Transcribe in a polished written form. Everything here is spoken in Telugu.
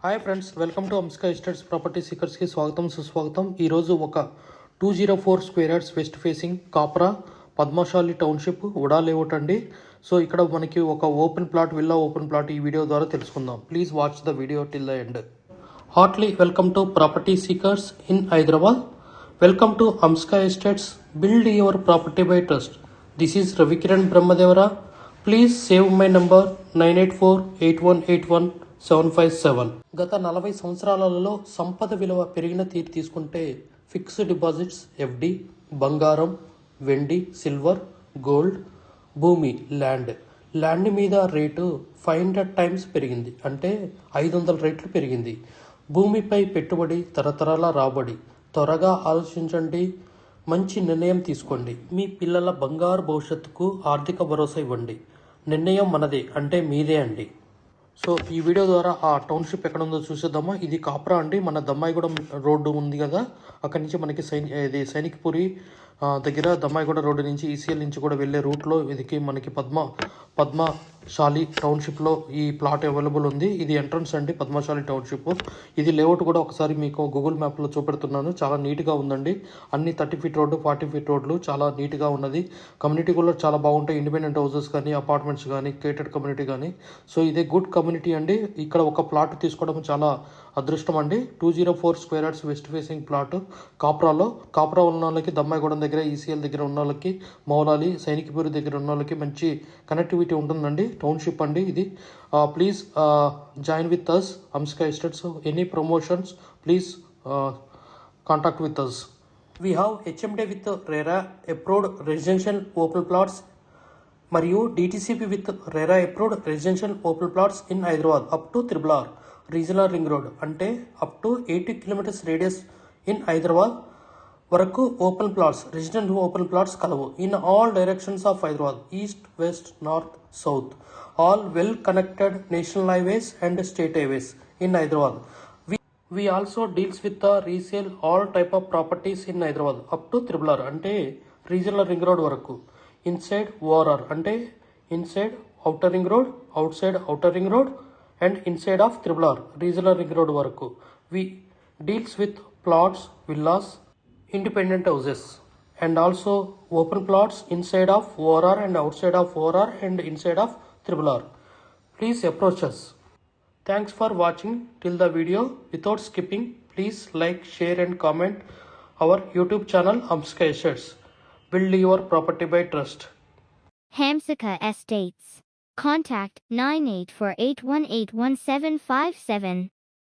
Hi friends, welcome to Amska estates property సీకర్స్కి స్వాగతం సుస్వాగతం. ఈరోజు ఒక 204 square yards west facing Kapra Padmashali township UDA layout అండి. సో ఇక్కడ మనకి ఒక open plot, villa open plot ఈ వీడియో ద్వారా తెలుసుకుందాం. Please watch the video till the end. Heartly welcome to property seekers in Hyderabad. Welcome to Amska estates, build your property by trust. This is Ravikiran Brahmadevara. Please save my number 9848181757. గత 40 సంవత్సరాలలో సంపద విలువ పెరిగిన తీరు తీసుకుంటే ఫిక్స్డ్ డిపాజిట్స్, ఎఫ్డి, బంగారం, వెండి, సిల్వర్, గోల్డ్, భూమి, ల్యాండ్ మీద రేటు 500 టైమ్స్ పెరిగింది, అంటే 500 రెట్లు పెరిగింది. భూమిపై పెట్టుబడి తరతరాల రాబడి. త్వరగా ఆలోచించండి, మంచి నిర్ణయం తీసుకోండి. మీ పిల్లల బంగారు భవిష్యత్తుకు ఆర్థిక భరోసా ఇవ్వండి. నిర్ణయం మనదే, అంటే మీదే అండి. సో ఈ వీడియో ద్వారా ఆ టౌన్షిప్ ఎక్కడ ఉందో చూసేద్దామా. ఇది కాప్రా అండి. మన దమ్మాయిగూడెం రోడ్డు ఉంది కదా, అక్కడి నుంచి మనకి సైనిక్పురి దగ్గర దమ్మాయిగూడ రోడ్డు నుంచి ఈసీఎల్ నుంచి కూడా వెళ్ళే రూట్లో ఇది మనకి పద్మశాలి టౌన్షిప్లో ఈ ప్లాట్ అవైలబుల్ ఉంది. ఇది ఎంట్రన్స్ అండి, పద్మశాలి టౌన్షిప్. ఇది లేఅవుట్ కూడా ఒకసారి మీకు గూగుల్ మ్యాప్లో చూపెడుతున్నాను. చాలా నీట్గా ఉందండి. అన్ని 30 ఫీట్ రోడ్డు, 40 ఫీట్ రోడ్లు, చాలా నీట్గా ఉన్నది. కమ్యూనిటీ కూడా చాలా బాగుంటాయి. ఇండిపెండెంట్ హౌసెస్ కానీ, అపార్ట్మెంట్స్ కానీ, కేటెడ్ కమ్యూనిటీ కానీ. సో ఇదే గుడ్ కమ్యూనిటీ అండి. ఇక్కడ ఒక ప్లాట్ తీసుకోవడం చాలా అదృష్టం అండి. 204 square yards west facing plot Kapra ఉన్న వాళ్ళకి, దమ్మాయిగూడెం దగ్గర ఈసీఎల్ దగ్గర ఉన్న వాళ్ళకి, మౌలాలి, సైనిక్పూరి దగ్గర ఉన్న వాళ్ళకి మంచి కనెక్టివిటీ ఉంటుందండి. టౌన్షిప్ అండి ఇది. Please join with us Amska estates. Any promotions please contact with us. We have HMDA with RERA approved residential open plots మరియు DTCP with RERA approved residential open plots in Hyderabad up to RRR regional ring road, అంటే up to 80 kilometres radius in Hyderabad వరకు open plots, residential open plots కలవు. In all directions of Hyderabad, east, west, north, south, all well connected national highways and state highways in Hyderabad. We also deals with the resale all type of properties in Hyderabad up to RRR, అంటే రీజనల్ రింగ్ రోడ్ వరకు. ఇన్సైడ్ ORR, అంటే inside outer ring road, outside outer ring road and inside of RRR regional ring road వరకు. We deals with plots, villas, independent houses and also open plots inside of ORR and outside of ORR and inside of RRR. Please approach us. Thanks for watching till the video. Without skipping, please like, share and comment our YouTube channel Amska Estates. Build your property by trust. Hamsika Estates. Contact 9848181757.